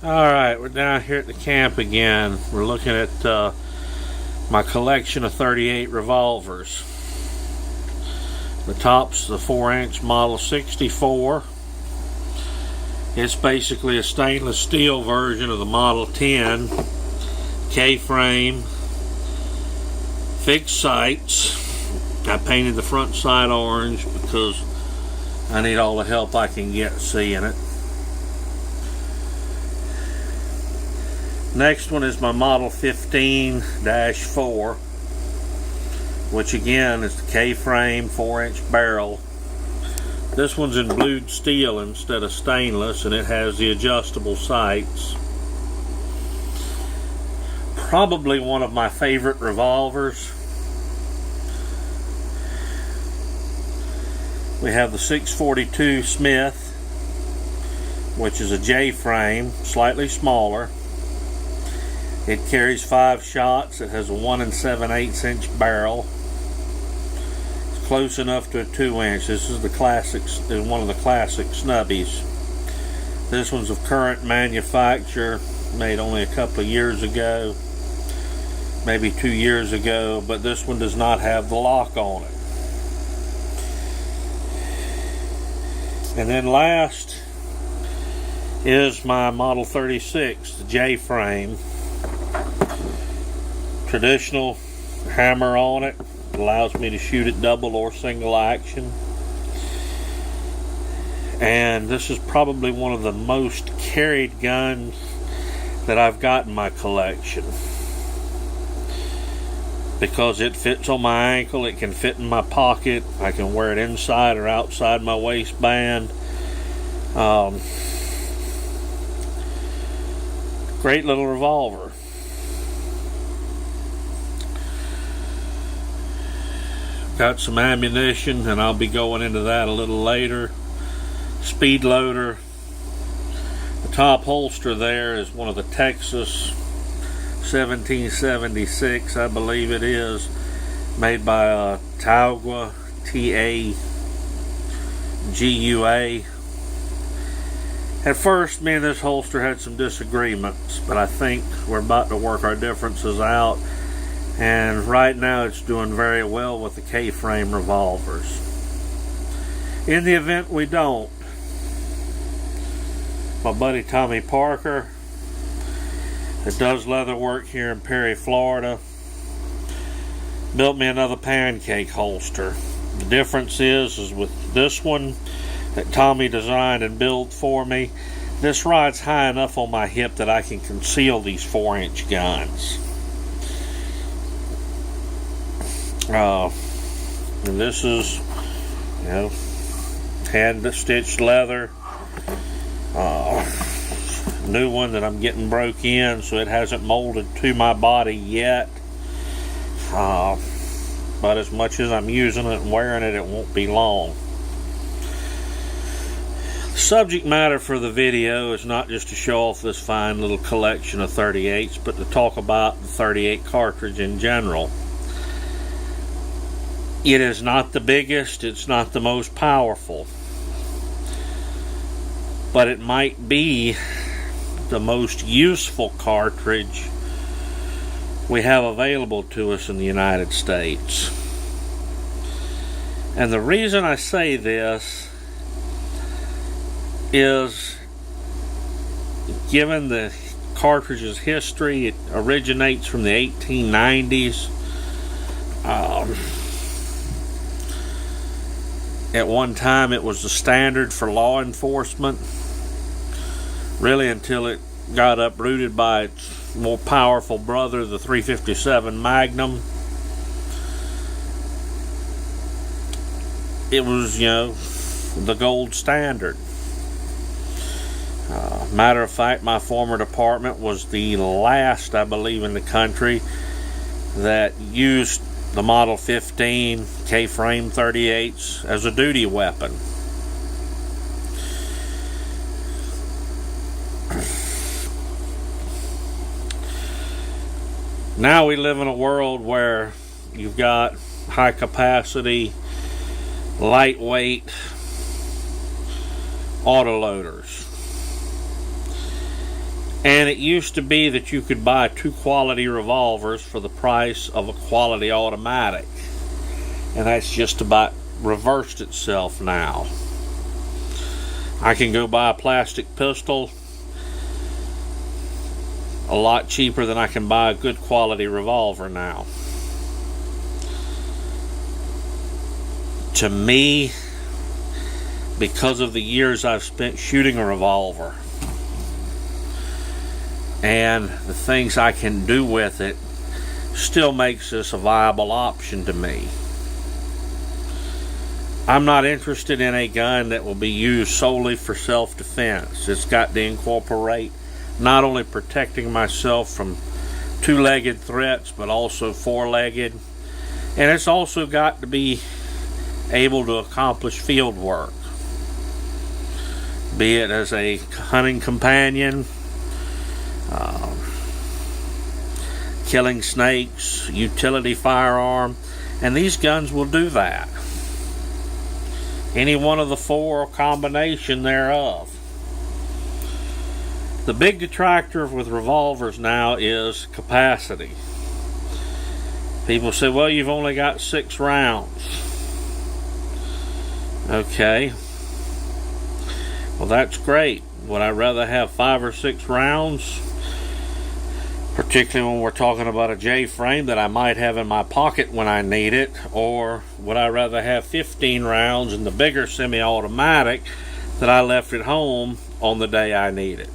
Alright, we're down here at the camp again. We're looking at my collection of 38 revolvers. The top's the 4-inch Model 64. It's basically a stainless steel version of the Model 10. K-frame, fixed sights. I painted the front sight orange because I need all the help I can get seeing it. Next one is my Model 15-4, which again is the K-frame 4-inch barrel. This one's in blued steel instead of stainless, and it has the adjustable sights. Probably one of my favorite revolvers. We have the 642 Smith, which is a J-frame, slightly smaller. It carries 5 shots. It has a 1 7/8 inch barrel. It's close enough to a 2-inch. This is the classic, one of the classic snubbies. This one's of current manufacture, made only a couple of years ago, maybe 2 years ago, but this one does not have the lock on it. And then last is my Model 36, the J-frame. Traditional hammer on it. Allows me to shoot it double or single action. And this is probably one of the most carried guns that I've got in my collection, because it fits on my ankle, it can fit in my pocket, I can wear it inside or outside my waistband. Great little revolver. Got some ammunition, and I'll be going into that a little later. Speed loader. The top holster there is one of the Texas 1776, I believe it is, made by Taugua, T-A-G-U-A. At first, me and this holster had some disagreements, but I think we're about to work our differences out. And right now it's doing very well with the K-frame revolvers. In the event we don't, my buddy Tommy Parker, that does leather work here in Perry, Florida, built me another pancake holster. The difference is with this one that Tommy designed and built for me, this rides high enough on my hip that I can conceal these 4-inch guns. And this is, hand-stitched leather. New one that I'm getting broke in, so it hasn't molded to my body yet. But as much as I'm using it and wearing it, it won't be long. The subject matter for the video is not just to show off this fine little collection of 38s, but to talk about the 38 cartridge in general. It is not the biggest, it's not the most powerful, but it might be the most useful cartridge we have available to us in the United States. And the reason I say this is, given the cartridge's history, it originates from the 1890s. At one time it was the standard for law enforcement, really until it got uprooted by its more powerful brother, the .357 Magnum. It was, the gold standard. Matter of fact, my former department was the last, I believe, in the country that used the Model 15 K-frame 38s as a duty weapon. Now we live in a world where you've got high capacity, lightweight autoloaders. And it used to be that you could buy 2 quality revolvers for the price of a quality automatic. And that's just about reversed itself now. I can go buy a plastic pistol a lot cheaper than I can buy a good quality revolver now. To me, because of the years I've spent shooting a revolver and the things I can do with it, still makes this a viable option to me. I'm not interested in a gun that will be used solely for self-defense. It's got to incorporate not only protecting myself from 2-legged threats, but also 4-legged. And it's also got to be able to accomplish field work, be it as a hunting companion, killing snakes, utility firearm, and these guns will do that. Any one of the 4 or combination thereof. The big detractor with revolvers now is capacity. People say, well, you've only got 6 rounds. Okay. Well, that's great. Would I rather have 5 or 6 rounds? Particularly when we're talking about a J-frame that I might have in my pocket when I need it, or would I rather have 15 rounds in the bigger semi-automatic that I left at home on the day I need it?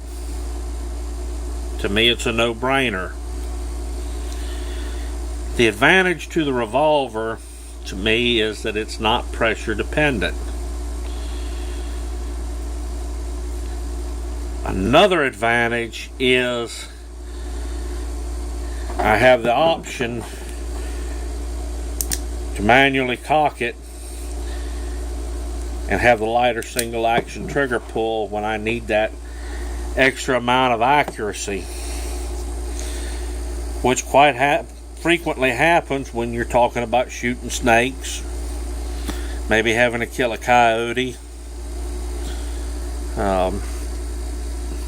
To me, it's a no-brainer. The advantage to the revolver, to me, is that it's not pressure dependent. Another advantage is I have the option to manually cock it and have the lighter single action trigger pull when I need that extra amount of accuracy, which quite frequently happens when you're talking about shooting snakes, maybe having to kill a coyote.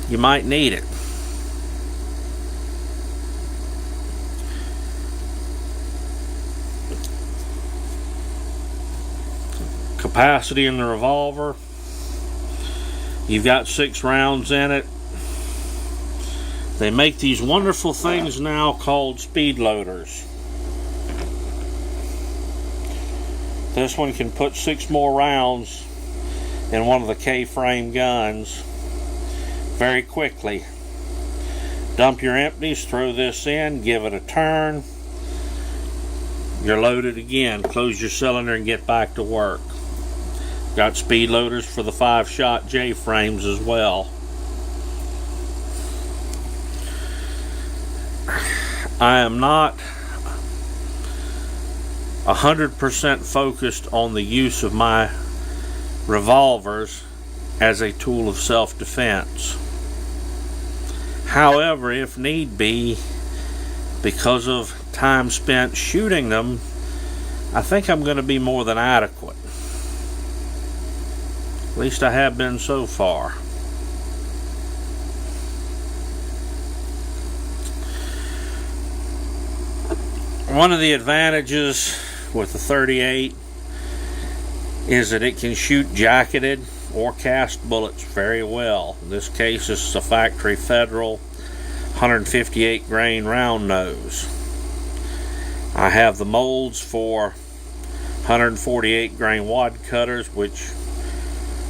You might need it. Capacity in the revolver, you've got 6 rounds in it. They make these wonderful things now called speed loaders. This one can put 6 more rounds in one of the K-frame guns very quickly. Dump your empties, throw this in, give it a turn, you're loaded again. Close your cylinder and get back to work. Got speed loaders for the 5-shot J-frames as well. I am not 100% focused on the use of my revolvers as a tool of self-defense. However, if need be, because of time spent shooting them, I think I'm going to be more than adequate. At least I have been so far. One of the advantages with the 38 is that it can shoot jacketed or cast bullets very well. In this case, this is a factory Federal 158 grain round nose. I have the molds for 148 grain wad cutters, which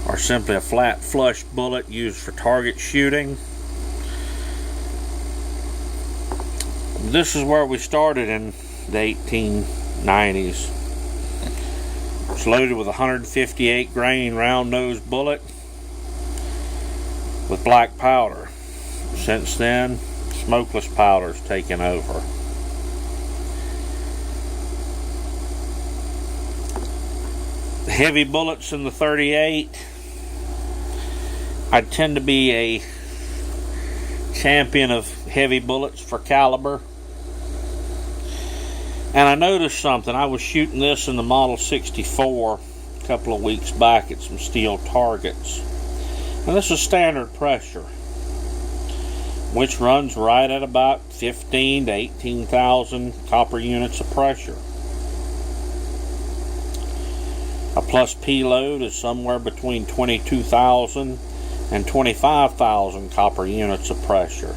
are simply a flat flush bullet used for target shooting. This is where we started in the 1890s. It's loaded with a 158 grain round nose bullet with black powder. Since then, smokeless powder's taken over. The heavy bullets in the 38, I tend to be a champion of heavy bullets for caliber. And I noticed something. I was shooting this in the Model 64 a couple of weeks back at some steel targets. And this is standard pressure. which runs right at about 15 to 18,000 copper units of pressure. A plus P load is somewhere between 22,000 and 25,000 copper units of pressure.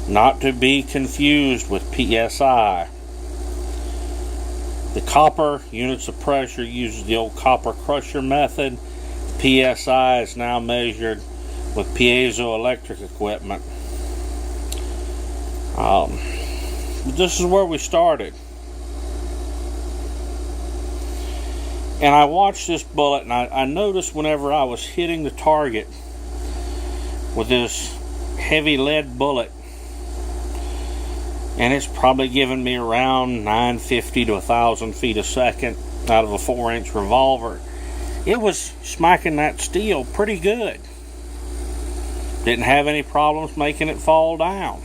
Not to be confused with PSI. The copper units of pressure uses the old copper crusher method. PSI is now measured with piezoelectric equipment. This is where we started. And I watched this bullet, and I noticed whenever I was hitting the target with this heavy lead bullet, and it's probably giving me around 950 to 1,000 feet a second out of a 4-inch revolver, it was smacking that steel pretty good. Didn't have any problems making it fall down.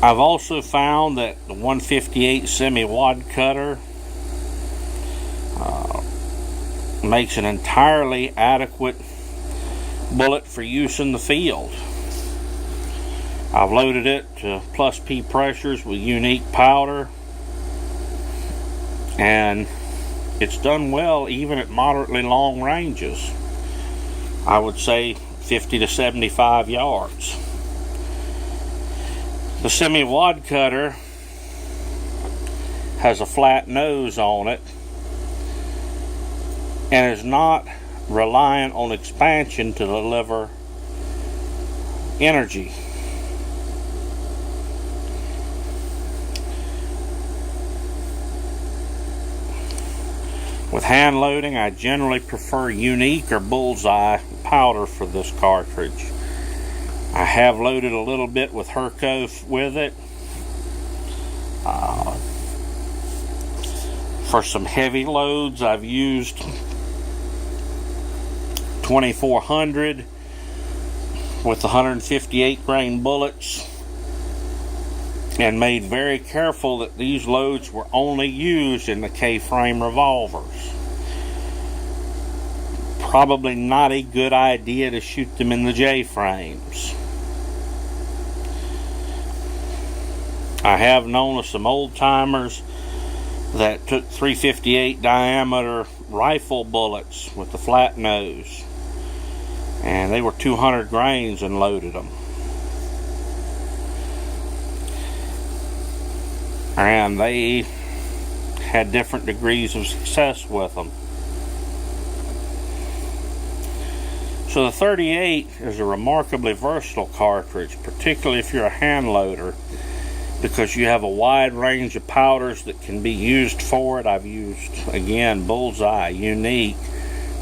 I've also found that the 158 semi-wad cutter makes an entirely adequate bullet for use in the field. I've loaded it to plus P pressures with unique powder, and it's done well even at moderately long ranges. I would say 50 to 75 yards. The semi-wad cutter has a flat nose on it and is not reliant on expansion to deliver energy. With hand loading, I generally prefer Unique or Bullseye powder for this cartridge. I have loaded a little bit with Herco with it. For some heavy loads, I've used 2400 with the 158 grain bullets, and made very careful that these loads were only used in the K-frame revolvers. Probably not a good idea to shoot them in the J-frames. I have known of some old timers that took 358 diameter rifle bullets with the flat nose, and they were 200 grains and loaded them. And they had different degrees of success with them. So the 38 is a remarkably versatile cartridge, particularly if you're a hand loader, because you have a wide range of powders that can be used for it. I've used, again, Bullseye, Unique.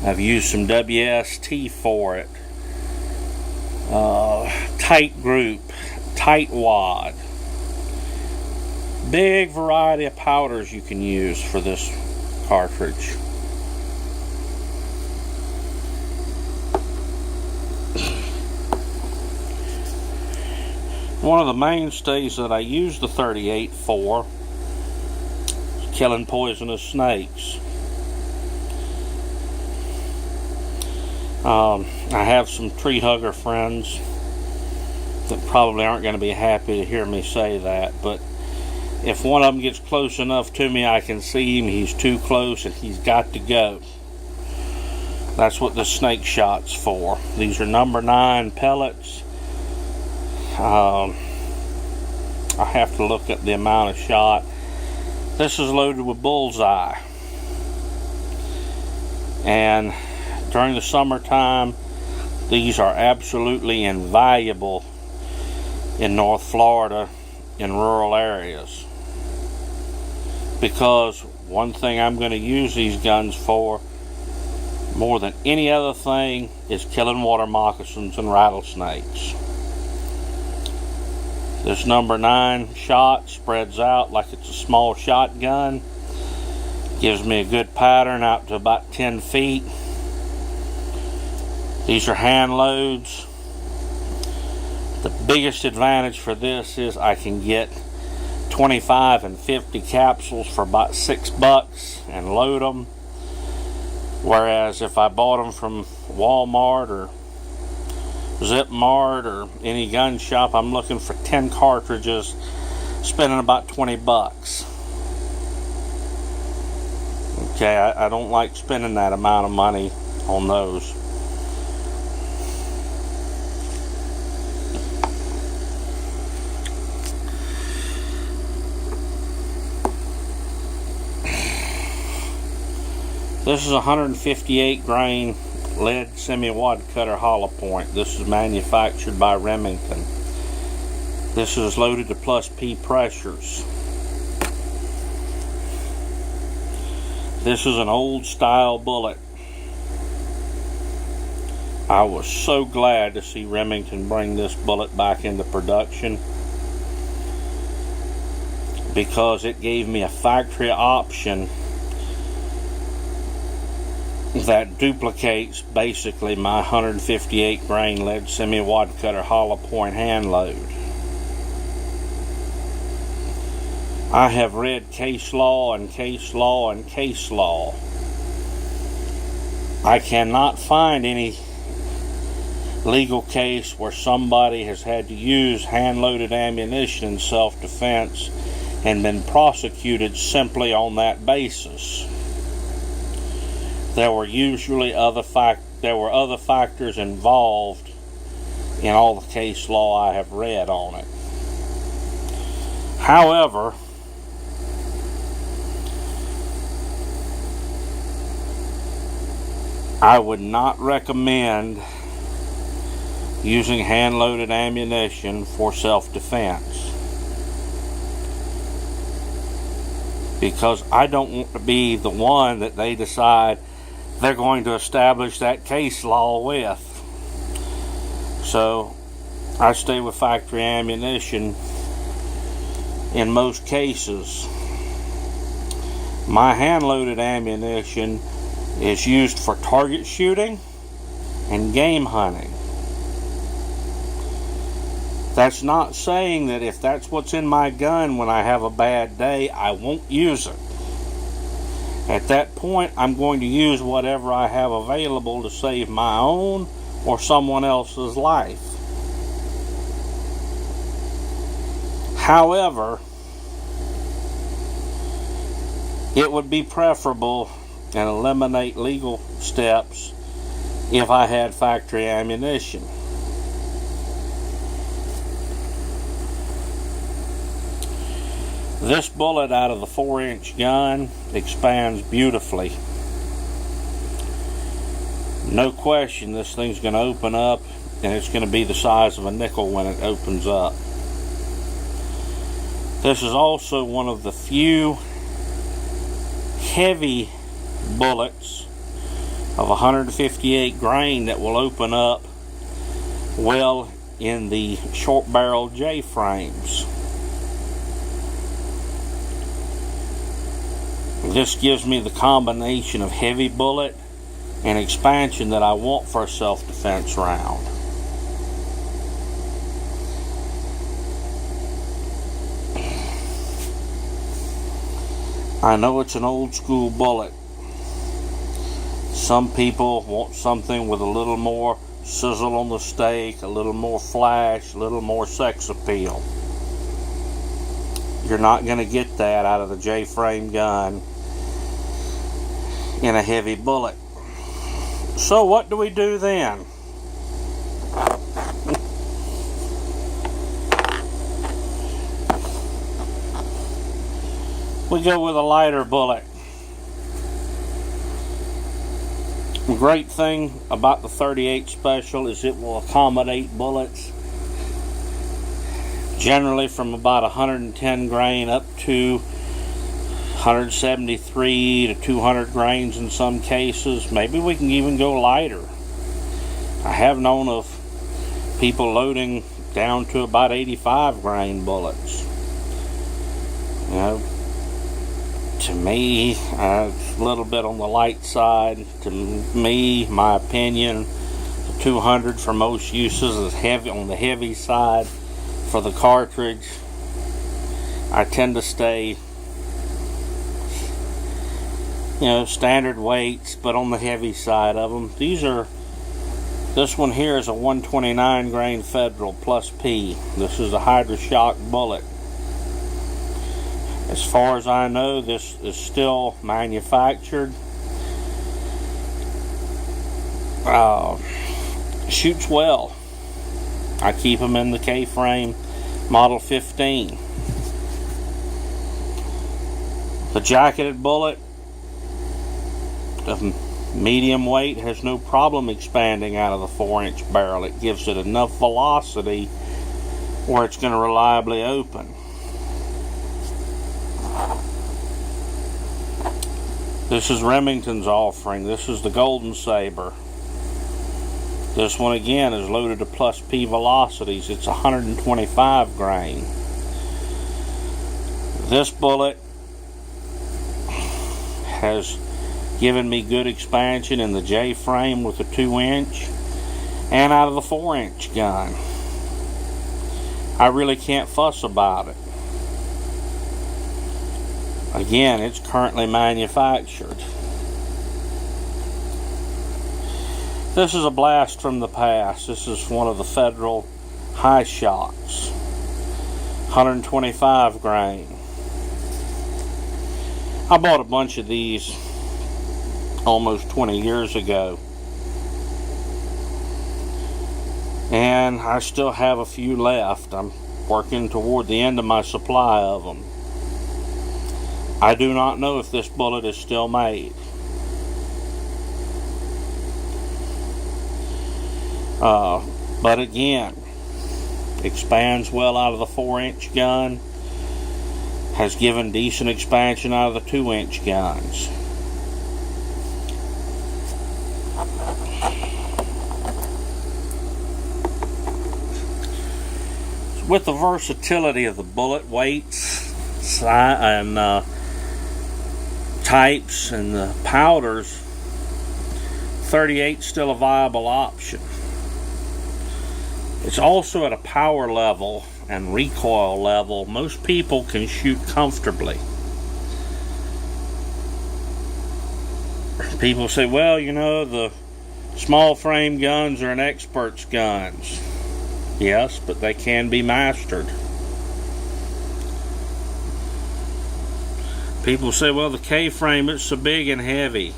I've used some WST for it. Tight Group, Tight Wad. Big variety of powders you can use for this cartridge. One of the mainstays that I use the 38 for is killing poisonous snakes. I have some tree hugger friends that probably aren't going to be happy to hear me say that, but if one of them gets close enough to me, I can see him, he's too close and he's got to go. That's what the snake shot's for. These are number 9 pellets. I have to look at the amount of shot. This is loaded with Bullseye, and during the summertime these are absolutely invaluable in North Florida in rural areas, because one thing I'm going to use these guns for more than any other thing is killing water moccasins and rattlesnakes. This number 9 shot spreads out like it's a small shotgun. Gives me a good pattern out to about 10 feet. These are hand loads. The biggest advantage for this is I can get 25 and 50 capsules for about $6 and load them. Whereas if I bought them from Walmart or Zip Mart or any gun shop, I'm looking for 10 cartridges, spending about 20 bucks. Okay, I don't like spending that amount of money on those. This is a 158 grain lead semi-wad cutter hollow point. This is manufactured by Remington. This is loaded to plus P pressures. This is an old style bullet. I was so glad to see Remington bring this bullet back into production, because it gave me a factory option that duplicates basically my 158 grain lead semi-wad cutter hollow point hand load. I have read case law and case law and case law. I cannot find any legal case where somebody has had to use hand-loaded ammunition in self-defense and been prosecuted simply on that basis. There were usually other factors involved in all the case law I have read on it. However, I would not recommend using hand-loaded ammunition for self-defense, because I don't want to be the one that they decide they're going to establish that case law with. So I stay with factory ammunition in most cases. My hand-loaded ammunition is used for target shooting and game hunting. That's not saying that if that's what's in my gun when I have a bad day, I won't use it. At that point, I'm going to use whatever I have available to save my own or someone else's life. However, it would be preferable and eliminate legal steps if I had factory ammunition. This bullet out of the 4-inch gun expands beautifully. No question, this thing's going to open up, and it's going to be the size of a nickel when it opens up. This is also one of the few heavy bullets of 158 grain that will open up well in the short barrel J frames. This gives me the combination of heavy bullet and expansion that I want for a self-defense round. I know it's an old school bullet. Some people want something with a little more sizzle on the steak, a little more flash, a little more sex appeal. You're not going to get that out of the J-frame gun in a heavy bullet. So what do we do then? We go with a lighter bullet. The great thing about the 38 Special is it will accommodate bullets generally from about 110 grain up to 173 to 200 grains in some cases. Maybe we can even go lighter. I have known of people loading down to about 85 grain bullets. You know, to me, it's a little bit on the light side. To me, my opinion, the 200 for most uses is heavy, on the heavy side. For the cartridge, I tend to stay standard weights, but on the heavy side of them. This one here is a 129 grain Federal plus P. This is a Hydra-Shok bullet. As far as I know, this is still manufactured. Shoots well. I keep them in the K-frame Model 15. The jacketed bullet of medium weight has no problem expanding out of the 4-inch barrel. It gives it enough velocity where it's going to reliably open. This is Remington's offering. This is the Golden Saber. This one again is loaded to plus P velocities. It's 125 grain. This bullet has given me good expansion in the J frame with the 2-inch and out of the 4-inch gun. I really can't fuss about it. Again, it's currently manufactured. This is a blast from the past. This is one of the Federal Hi-Shoks, 125 grain. I bought a bunch of these almost 20 years ago, and I still have a few left. I'm working toward the end of my supply of them. I do not know if this bullet is still made. But again, expands well out of the 4-inch gun, has given decent expansion out of the 2-inch guns. With the versatility of the bullet weights and types and the powders, 38 is still a viable option. It's also at a power level and recoil level most people can shoot comfortably. People say, well, the small frame guns are an expert's guns. Yes, but they can be mastered. People say, well, the K-frame, it's so big and heavy.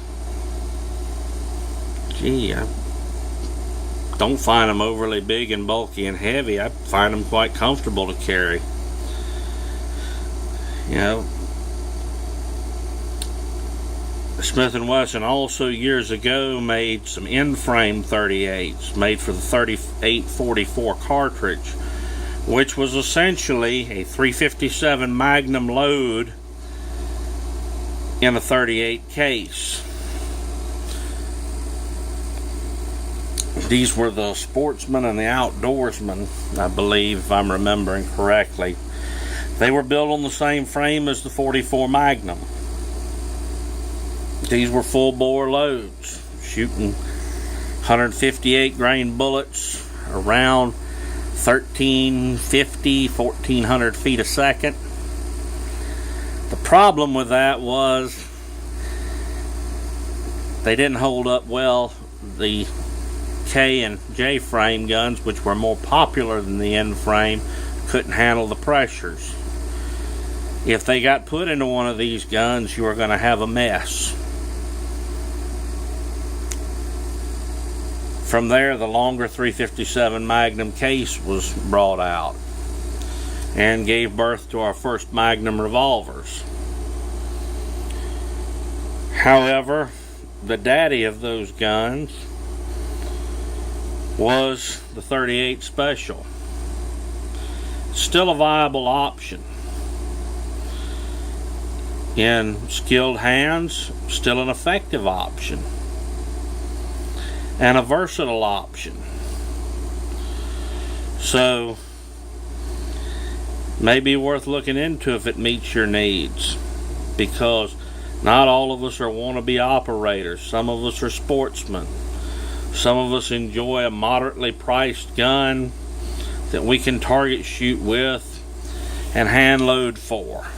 Gee, I don't find them overly big and bulky and heavy. I find them quite comfortable to carry. Smith & Wesson also years ago made some in-frame 38s made for the 3844 cartridge, which was essentially a 357 Magnum load in a 38 case. These were the Sportsman and the Outdoorsman, I believe, if I'm remembering correctly. They were built on the same frame as the 44 Magnum. These were full bore loads, shooting 158 grain bullets around 1350, 1400 feet a second. The problem with that was they didn't hold up well. The K and J frame guns, which were more popular than the N frame, couldn't handle the pressures. If they got put into one of these guns, you were going to have a mess. From there, the longer 357 Magnum case was brought out and gave birth to our first Magnum revolvers. However, the daddy of those guns was the 38 Special. Still a viable option. In skilled hands, still an effective option. And a versatile option. So, may be worth looking into if it meets your needs. Because not all of us are wannabe operators. Some of us are sportsmen. Some of us enjoy a moderately priced gun that we can target shoot with and hand load for.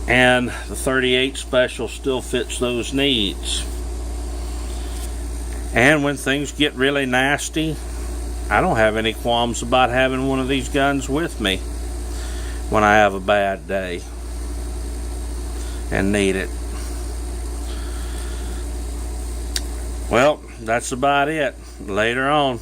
and the 38 Special still fits those needs. And when things get really nasty, I don't have any qualms about having one of these guns with me when I have a bad day and need it. Well, that's about it. Later on.